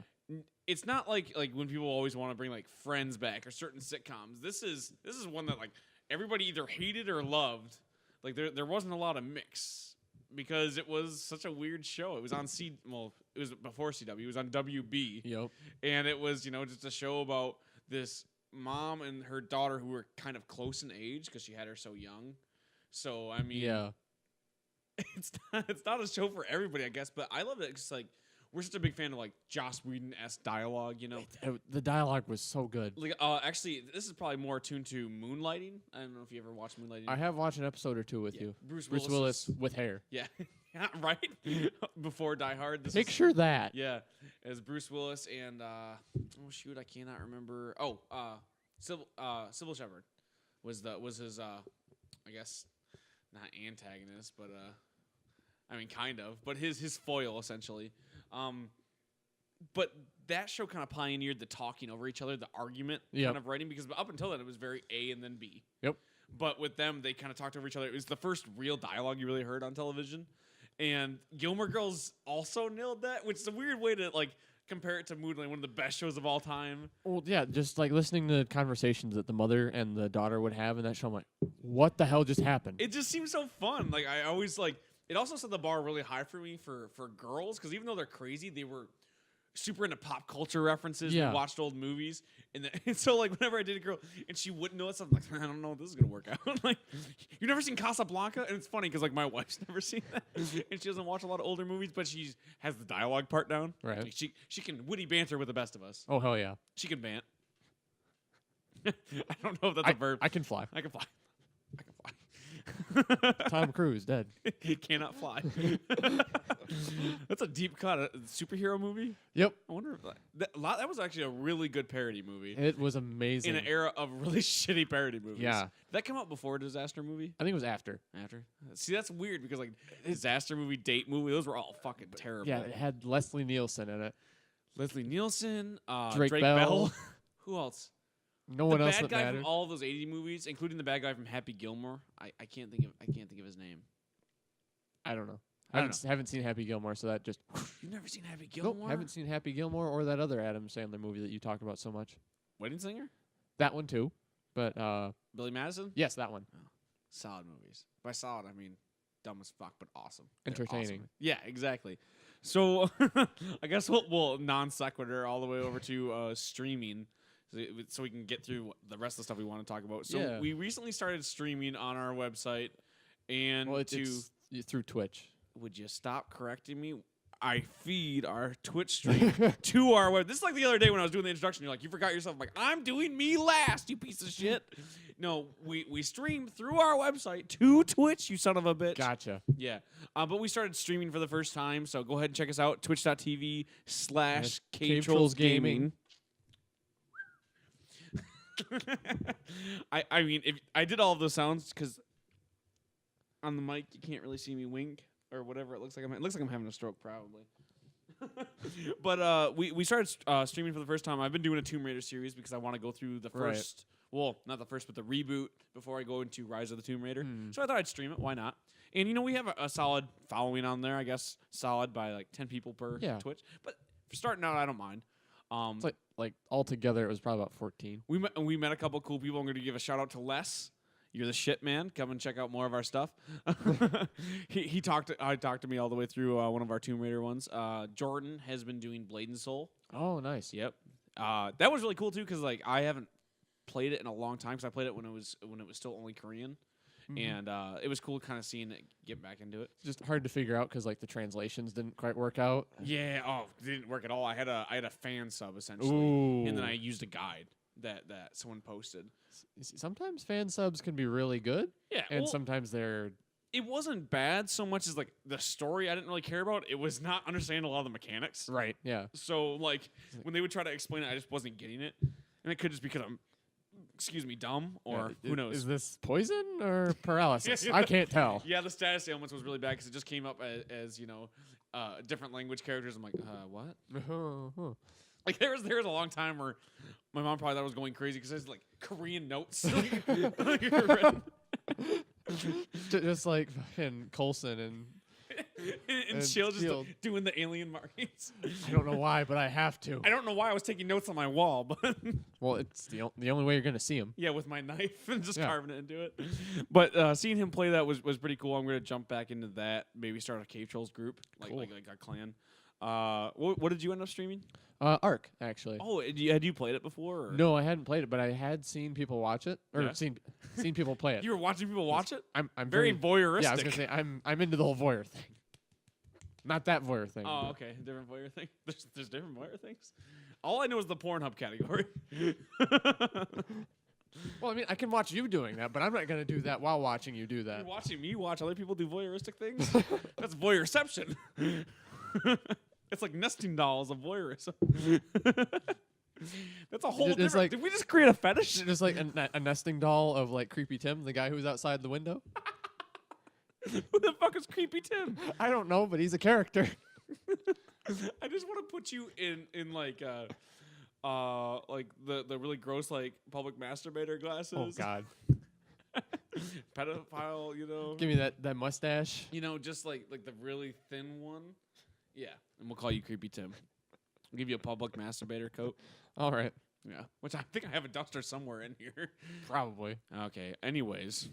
It's not like when people always want to bring like Friends back or certain sitcoms. This is one that like everybody either hated or loved. Like there wasn't a lot of mix because it was such a weird show. It was on it was before CW. It was on WB. Yep. And it was just a show about this mom and her daughter who were kind of close in age because she had her so young. So I mean, yeah. It's not a show for everybody, I guess, but I love it. It's like we're such a big fan of like Joss Whedon-esque dialogue, you know. The dialogue was so good. Like, actually, this is probably more attuned to Moonlighting. I don't know if you ever watched Moonlighting. I have watched an episode or two with you. Bruce Willis with hair. Yeah, yeah, right. Before Die Hard. Picture that. Yeah, as Bruce Willis and oh shoot, I cannot remember. Oh, Sybil Shepherd was his I guess not antagonist, but I mean kind of, but his foil essentially. But that show kind of pioneered the talking over each other, the argument kind of writing, because up until then it was very A and then B. Yep. But with them, they kind of talked over each other. It was the first real dialogue you really heard on television. And Gilmore Girls also nailed that, which is a weird way to like compare it to Moonlight, one of the best shows of all time. Well, yeah, just like listening to conversations that the mother and the daughter would have in that show, I'm like, what the hell just happened? It just seems so fun. Like I always like. It also set the bar really high for me for girls, because even though they're crazy, they were super into pop culture references. Yeah. We watched old movies, and so like whenever I did a girl and she wouldn't know it, I'm like, I don't know if this is gonna work out. Like, you've never seen Casablanca, and it's funny because like my wife's never seen that, and she doesn't watch a lot of older movies, but she has the dialogue part down. Right. Like, she can witty banter with the best of us. Oh hell yeah. She can bant. I don't know if that's a verb. I can fly. I can fly. Tom Cruise dead. He cannot fly. That's a deep cut. A superhero movie? Yep. I wonder if that was actually a really good parody movie. It was amazing. In an era of really shitty parody movies. Yeah. Did that come out before a disaster movie? I think it was after. After? See, that's weird because like disaster movie, date movie, those were all fucking terrible. Yeah, it had Leslie Nielsen in it. Leslie Nielsen, Drake Bell. Who else? No one else The that bad guy mattered. from all of those 80 movies, including the bad guy from Happy Gilmore. I can't think of his name. I don't know. I haven't seen Happy Gilmore, so that just. You've never seen Happy Gilmore? Nope, haven't seen Happy Gilmore or that other Adam Sandler movie that you talked about so much. Wedding Singer? That one too, but Billy Madison? yes, that one. Oh, solid movies. By solid, I mean dumb as fuck, but awesome. They're Entertaining. Awesome. Yeah, exactly. So I guess we'll non sequitur all the way over to streaming, so we can get through the rest of the stuff we want to talk about. So we recently started streaming on our website, and It's through Twitch. Would you stop correcting me? I feed our Twitch stream to our web. This is like the other day when I was doing the introduction. You're like, you forgot yourself. I'm like, I'm doing me last, you piece of shit. No, we stream through our website to Twitch, you son of a bitch. Gotcha. Yeah. But we started streaming for the first time, so go ahead and check us out, twitch.tv/KTrollsGaming. I mean, if I did all of those sounds because on the mic you can't really see me wink or whatever it looks like. It looks like I'm having a stroke, probably. But we started streaming for the first time. I've been doing a Tomb Raider series because I want to go through the first, well, not the first, but the reboot before I go into Rise of the Tomb Raider. So I thought I'd stream it. Why not? And you know, we have a solid following on there. I guess solid by like 10 people per Twitch. But for starting out, I don't mind. It's like altogether, it was probably about 14. We met a couple cool people. I'm going to give a shout out to Les. You're the shit, man. Come and check out more of our stuff. I talked to me all the way through one of our Tomb Raider ones. Jordan has been doing Blade and Soul. Oh, nice. Yep. That was really cool too because like I haven't played it in a long time because I played it when it was still only Korean, and it was cool kind of seeing it get back into it. It's just hard to figure out because like the translations didn't quite work out. Yeah. Oh, it didn't work at all. I had a fan sub essentially, and then I used a guide that someone posted. Sometimes fan subs can be really good. Yeah. And sometimes they're. It wasn't bad so much as like the story I didn't really care about. It was not understanding a lot of the mechanics. Right. Yeah. So like when they would try to explain it, I just wasn't getting it, and it could just be because I'm, dumb or who knows. Is this poison or paralysis? I can't tell. Yeah, the status ailments was really bad because it just came up as different language characters. I'm like, what? Like there was a long time where my mom probably thought I was going crazy because there's like Korean notes. Just like fucking Coulson and Shield just doing the alien markings. I don't know why, but I have to. I don't know why I was taking notes on my wall, but well, it's the only way you're gonna see him. Yeah, with my knife and just carving it into it. But seeing him play that was pretty cool. I'm gonna jump back into that. Maybe start a Cave Trolls group, like our clan. What did you end up streaming? Ark, actually. Oh, had you played it before? Or? No, I hadn't played it, but I had seen people watch it, or seen people play it. You were watching people watch it? I'm very voyeuristic. Yeah, I was gonna say I'm into the whole voyeur thing. Not that voyeur thing. Oh, okay. Different voyeur thing. There's different voyeur things. All I know is the Pornhub category. Well, I mean, I can watch you doing that, but I'm not going to do that while watching you do that. You're watching me watch other people do voyeuristic things? That's voyeurception. It's like nesting dolls of voyeurism. That's a whole It's different... like- Did we just create a fetish? Just like a nesting doll of like Creepy Tim, the guy who's outside the window. Who the fuck is Creepy Tim? I don't know, but he's a character. I just want to put you in like the really gross like public masturbator glasses. Oh God! Pedophile, you know. Give me that mustache. You know, just like the really thin one. Yeah, and we'll call you Creepy Tim. We'll give you a public masturbator coat. All right. Yeah, which I think I have a duster somewhere in here. Probably. Okay. Anyways,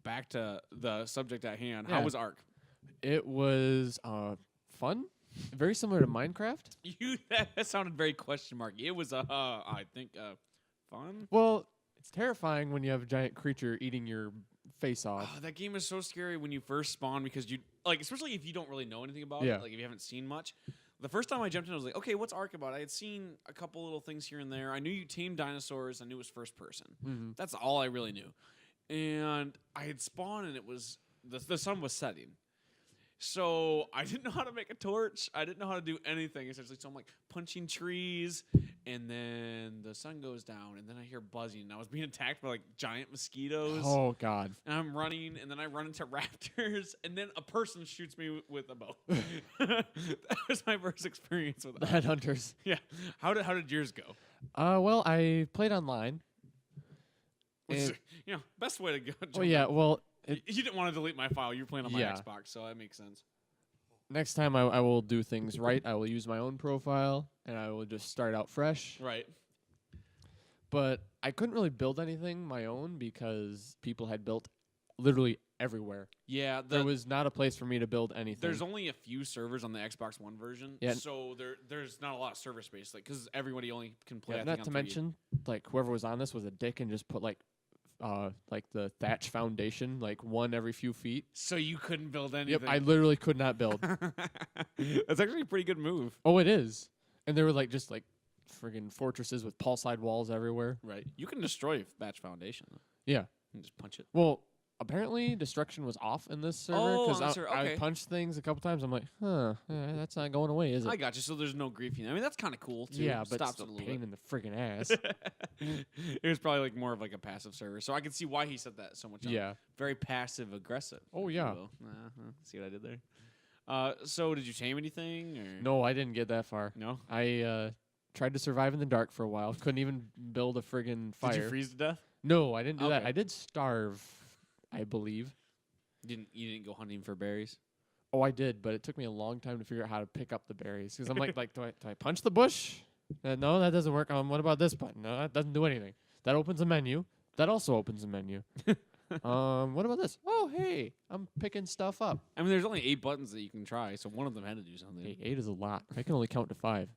back to the subject at hand. Yeah. How was Ark? It was fun. Very similar to Minecraft. That sounded very question mark. It was I think fun. Well, it's terrifying when you have a giant creature eating your face off. Oh, that game is so scary when you first spawn because you like, especially if you don't really know anything about Yeah. it. Like if you haven't seen much. The first time I jumped in, I was like, okay, what's Ark about? I had seen a couple little things here and there. I knew you tamed dinosaurs. I knew it was first person. Mm-hmm. That's all I really knew. And I had spawned, and it was the sun was setting. So I didn't know how to make a torch. I didn't know how to do anything essentially. So I'm like punching trees, and then the sun goes down, and then I hear buzzing. And I was being attacked by like giant mosquitoes. Oh God! And I'm running, and then I run into raptors, and then a person shoots me with a bow. That was my first experience with The that. headhunters. Yeah. How did yours go? Well, I played online. And- You know, best way to go. well, yeah. Well, You didn't want to delete my file. You were playing on my Yeah. Xbox, so that makes sense. next time I will do things right. I will use my own profile, and I will just start out fresh. Right. But I couldn't really build anything my own because people had built literally everywhere. Yeah. There was not a place for me to build anything. There's only a few servers on the Xbox One version, Yeah. so there's not a lot of server space, like because everybody only can play. Yeah, I not think, to on 3D. mention, like whoever was on this was a dick and just put like the thatch foundation like one every few feet. So you couldn't build anything. Yep, I literally could not build. That's actually a pretty good move. Oh, it is. And there were like just like friggin' fortresses with pulside walls everywhere. Right. You can destroy Batch Foundation. Though. Yeah. You can just punch it. Well, apparently destruction was off in this server Oh, because on the server, I okay. punched things a couple times. I'm like, that's not going away, is it? I got you. So there's no griefing. I mean, that's kind of cool too. Yeah, but Stops still it a little pain bit. in the friggin' ass. It was probably like more of like a passive server, so I can see why he said that so much. Yeah. Very passive aggressive. Oh, if you yeah. will. See what I did there? So did you tame anything? Or? No, I didn't get that far. No. I tried to survive in the dark for a while. Couldn't even build a friggin' fire. Did you freeze to death? No, I didn't do that. Okay. I did starve, I believe. You didn't go hunting for berries? Oh, I did, but it took me a long time to figure out how to pick up the berries because I'm like, do I punch the bush? No, that doesn't work. What about this button? No, that doesn't do anything. That opens a menu. That also opens a menu. What about this? Oh, hey, I'm picking stuff up. I mean, there's only 8 buttons that you can try, so one of them had to do something. Hey, 8 is a lot. I can only count to 5.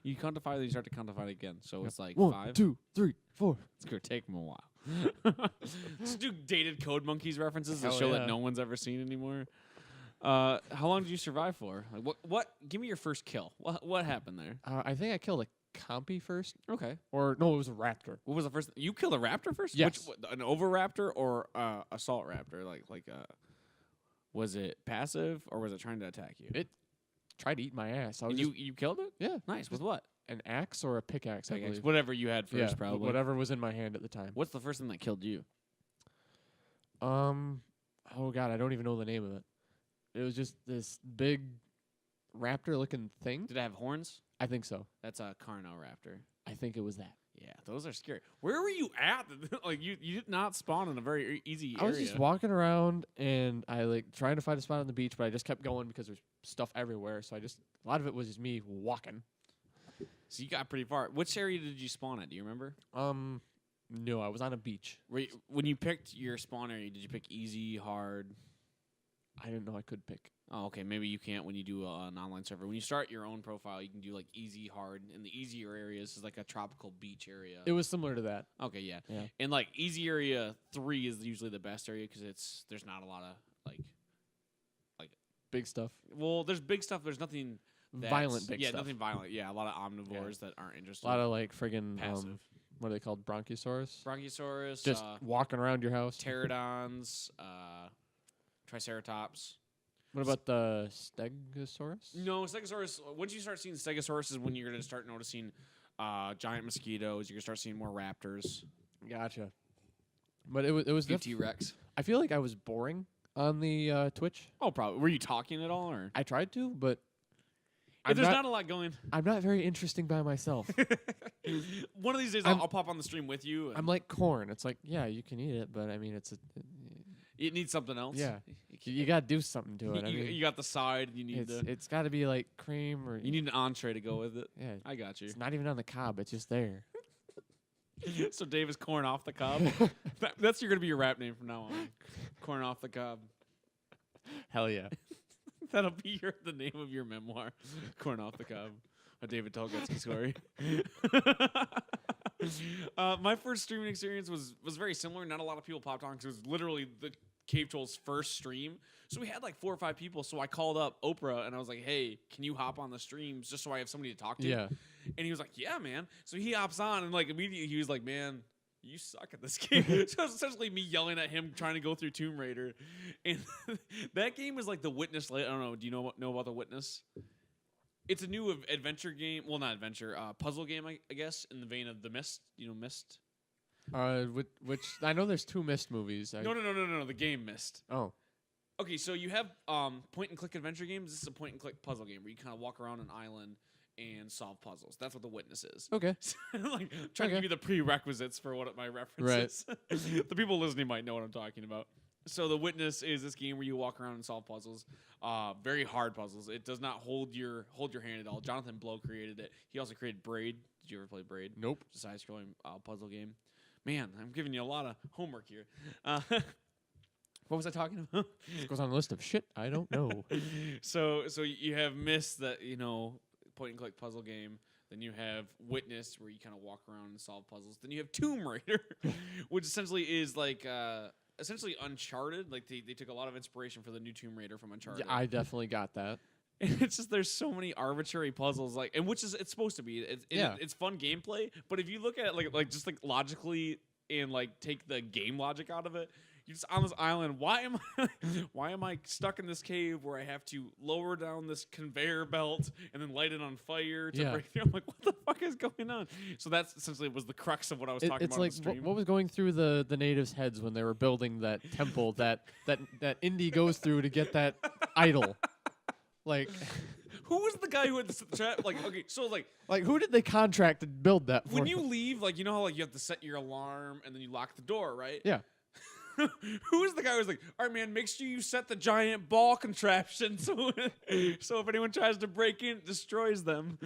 You count to 5, then you start to count to 5 again. So it's like 1, 5. 2, 3, 4. It's gonna take them a while. Let's do dated Code Monkeys references, a Hell show yeah. that no one's ever seen anymore. How long did you survive for? Like, what? Give me your first kill. What happened there? I think I killed a compy first. Okay. Or, no, it was a raptor. What was the first? You killed a raptor first? Yes. An Oviraptor or assault raptor? Was it passive or was it trying to attack you? It tried to eat my ass. I was And just, you killed it? yeah, Nice. With what? an axe or a pickaxe, I Pickaxe. believe. Whatever you had first, Yeah, probably. whatever was in my hand at the time. What's the first thing that killed you? Oh god, I don't even know the name of it. It was just this big raptor-looking thing. Did it have horns? I think so. That's a Carnoraptor. I think it was that. Yeah, those are scary. Where were you at? Like you did not spawn in a very easy area. I was just walking around and I like trying to find a spot on the beach, but I just kept going because there's stuff everywhere. So a lot of it was just me walking. So you got pretty far. Which area did you spawn at? Do you remember? No, I was on a beach. When you picked your spawn area, did you pick easy, hard? I didn't know I could pick. Oh, okay. Maybe you can't when you do an online server. When you start your own profile, you can do like easy, hard, and the easier areas is like a tropical beach area. It was similar to that. Okay, yeah. Yeah. And like easy area 3 is usually the best area because there's not a lot of like big stuff. Well, there's big stuff. There's nothing Violent big stuff. Yeah, nothing violent. Yeah, a lot of omnivores that aren't interested. A lot of like friggin' passive. What are they called? Bronchiosaurus. Bronchiosaurus. Just walking around your house. Pterodons. Triceratops. What about the Stegosaurus? No, Stegosaurus. Once you start seeing Stegosaurus is when you're going to start noticing giant mosquitoes. You're going to start seeing more raptors. Gotcha. But it was T-Rex. I feel like I was boring on the Twitch. Oh, probably. Were you talking at all, or I tried to, but there's not a lot going. I'm not very interesting by myself. One of these days, I'll pop on the stream with you. I'm like corn. It's like, yeah, you can eat it, but I mean, it needs something else. Yeah, you got to do something to it. You got the side. You need it's got to be like cream or you need an entree to go with it. Yeah, I got you. It's not even on the cob. It's just there. So Dave is corn off the cob. That's gonna be your rap name from now on. Corn off the cob. Hell yeah. That'll be the name of your memoir. Corn off the cob. A David Tulgetske story. My first streaming experience was very similar. Not a lot of people popped on because it was literally the Cave Troll's first stream. So we had like 4 or 5 people. So I called up Oprah and I was like, hey, can you hop on the streams just so I have somebody to talk to? Yeah. And he was like, yeah, man. So he hops on and like immediately he was like, man, you suck at this game. So it was essentially me yelling at him trying to go through Tomb Raider. And that game was like The Witness. I don't know. Do you know about The Witness? It's a new adventure game. Well, not adventure. Puzzle game, I guess, in the vein of The Mist. You know Mist? Which I know there's 2 Mist movies. No. The game Mist. Oh. Okay, so you have point-and-click adventure games. This is a point-and-click puzzle game where you kind of walk around an island and solve puzzles. That's what The Witness is. Okay. Like trying to give you the prerequisites for what my reference is. The people listening might know what I'm talking about. So The Witness is this game where you walk around and solve puzzles. Very hard puzzles. It does not hold your hand at all. Jonathan Blow created it. He also created Braid. Did you ever play Braid? Nope. It's a side-scrolling puzzle game. Man, I'm giving you a lot of homework here. What was I talking about? It goes on a list of shit I don't know. So you have Mist, that point-and-click puzzle game. Then you have Witness, where you kind of walk around and solve puzzles. Then you have Tomb Raider, which essentially is like essentially Uncharted. Like they took a lot of inspiration for the new Tomb Raider from Uncharted. Yeah, I definitely got that. And it's just there's so many arbitrary puzzles, like, and which is it's supposed to be. It's fun gameplay, but if you look at it like just like logically and like take the game logic out of it, you're just on this island. Why am I stuck in this cave where I have to lower down this conveyor belt and then light it on fire to break through? I'm like, what the fuck is going on? So that's essentially was the crux of what I was talking about. It's like what was going through the natives' heads when they were building that temple that Indy goes through to get that idol. Like, who was the guy who had the trap? Like, okay, so like who did they contract to build that for? When you leave, like, you know how like you have to set your alarm and then you lock the door, right? Yeah. Who was the guy who was like, all right, man, make sure you set the giant ball contraption so if anyone tries to break in, it destroys them.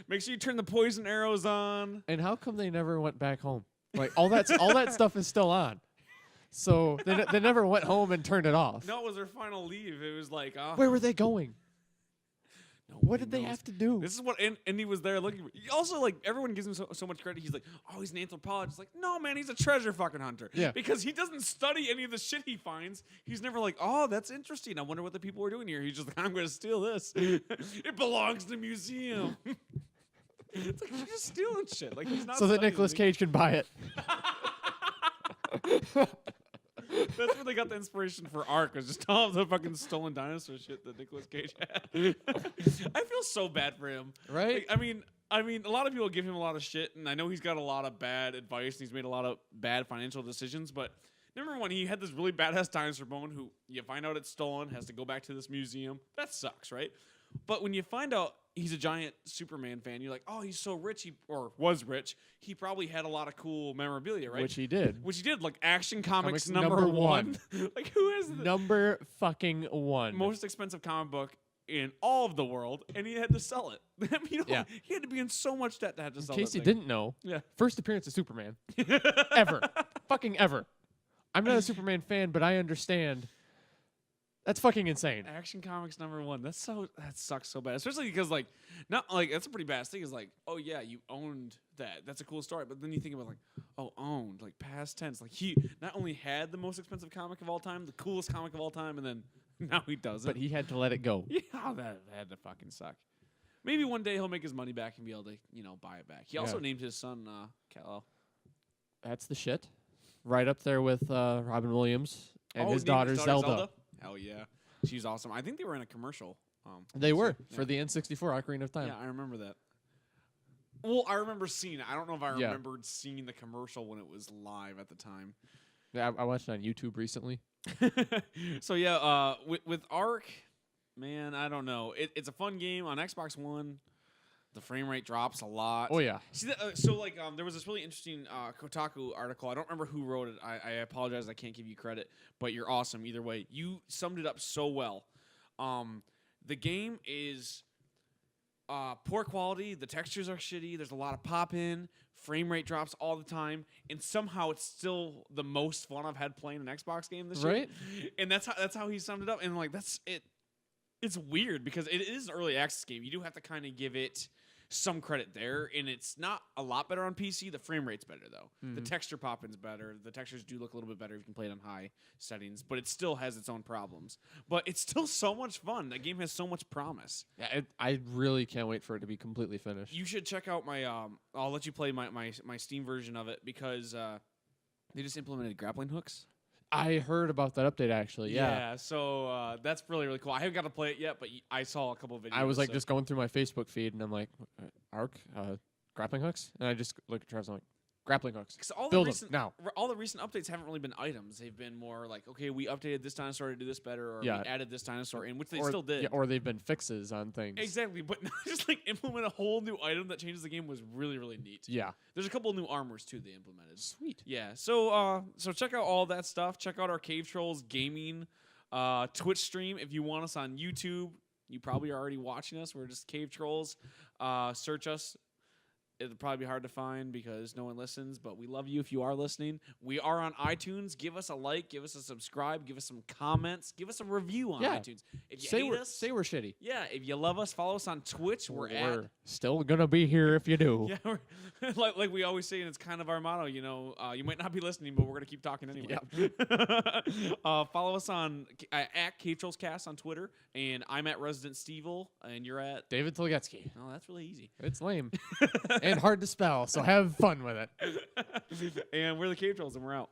Make sure you turn the poison arrows on. And how come they never went back home? Like all that stuff is still on. So they never went home and turned it off. No, it was their final leave. It was like, where were they going? What did they have to do? This is what Andy was there looking for. Also, like, everyone gives him so much credit. He's like, oh, he's an anthropologist. Like, no, man, he's a treasure fucking hunter. Yeah. Because he doesn't study any of the shit he finds. He's never like, oh, that's interesting. I wonder what the people are doing here. He's just like, I'm going to steal this. It belongs to the museum. It's like, you're just stealing shit. Like, he's not so that Nicolas Cage can buy it. That's where they got the inspiration for Ark, was just all the fucking stolen dinosaur shit that Nicolas Cage had. I feel so bad for him. Right? Like, I mean, a lot of people give him a lot of shit, and I know he's got a lot of bad advice, and he's made a lot of bad financial decisions, but remember when he had this really badass dinosaur bone who you find out it's stolen, has to go back to this museum? That sucks, right? But when you find out he's a giant Superman fan, you're like, oh, he's so rich, or was rich. He probably had a lot of cool memorabilia, right? Which he did, like Action Comics number one. Like, who is the number fucking one most expensive comic book in all of the world, and he had to sell it. I mean, he had to be in so much debt to have to sell it. In case you didn't know, first appearance of Superman ever, fucking ever. I'm not a Superman fan, but I understand. That's fucking insane. Action Comics number one. That sucks so bad. Especially because that's a pretty bad thing. Is like, oh yeah, you owned that. That's a cool story. But then you think about like, oh, owned, like past tense. Like he not only had the most expensive comic of all time, the coolest comic of all time, and then Now he doesn't. But he had to let it go. Yeah, that had to fucking suck. Maybe one day he'll make his money back and be able to, buy it back. He also named his son Kal-El. That's the shit. Right up there with Robin Williams and his daughter Zelda. Hell yeah. She's awesome. I think they were in a commercial. They were for the N64 Ocarina of Time. Yeah, I remember that. Well, I remember seeing it. I don't know if I remembered seeing the commercial when it was live at the time. Yeah, I watched it on YouTube recently. So yeah, with Ark, man, I don't know. It's a fun game on Xbox One. The frame rate drops a lot. Oh yeah. See, there was this really interesting Kotaku article. I don't remember who wrote it. I apologize. I can't give you credit, but you're awesome either way. You summed it up so well. The game is poor quality. The textures are shitty. There's a lot of pop-in. Frame rate drops all the time, and somehow it's still the most fun I've had playing an Xbox game this year. And that's how he summed it up. And like that's it. It's weird because it is an early access game. You do have to kind of give it some credit there, and it's not a lot better on PC. The frame rate's better though. The texture pop-in's better. The textures do look a little bit better if you can play it on high settings, but it still has its own problems. But it's still so much fun. That game has so much promise. Yeah, I really can't wait for it to be completely finished. You should check out my. I'll let you play my Steam version of it because they just implemented grappling hooks. I heard about that update actually. Yeah. So that's really, really cool. I haven't got to play it yet, but I saw a couple of videos. I was like just going through my Facebook feed, and I'm like, Ark, grappling hooks, and I just looked at Travis, and I'm like, grappling hooks. Build them now. All the recent updates haven't really been items. They've been more like, okay, we updated this dinosaur to do this better, or we added this dinosaur in, which they still did. Yeah, or they've been fixes on things. Exactly, but now just like implement a whole new item that changes the game was really, really neat. Yeah. There's a couple of new armors too they implemented. Sweet. Yeah. So check out all that stuff. Check out our Cave Trolls gaming Twitch stream. If you want us on YouTube, you probably are already watching us. We're just Cave Trolls. Search us. It'll probably be hard to find because no one listens, but we love you if you are listening. We are on iTunes. Give us a like, give us a subscribe, give us some comments, give us a review on iTunes. If you hate us, say we're shitty. Yeah, if you love us, follow us on Twitch. We're still gonna be here if you do. Yeah, like we always say, and it's kind of our motto. You might not be listening, but we're gonna keep talking anyway. Yep. Follow us on at Cave Trolls Cast on Twitter, and I'm at Resident Stevel, and you're at David Tulgetske. Oh, that's really easy. It's lame. And hard to spell, so have fun with it. And we're the Cave Trolls, and we're out.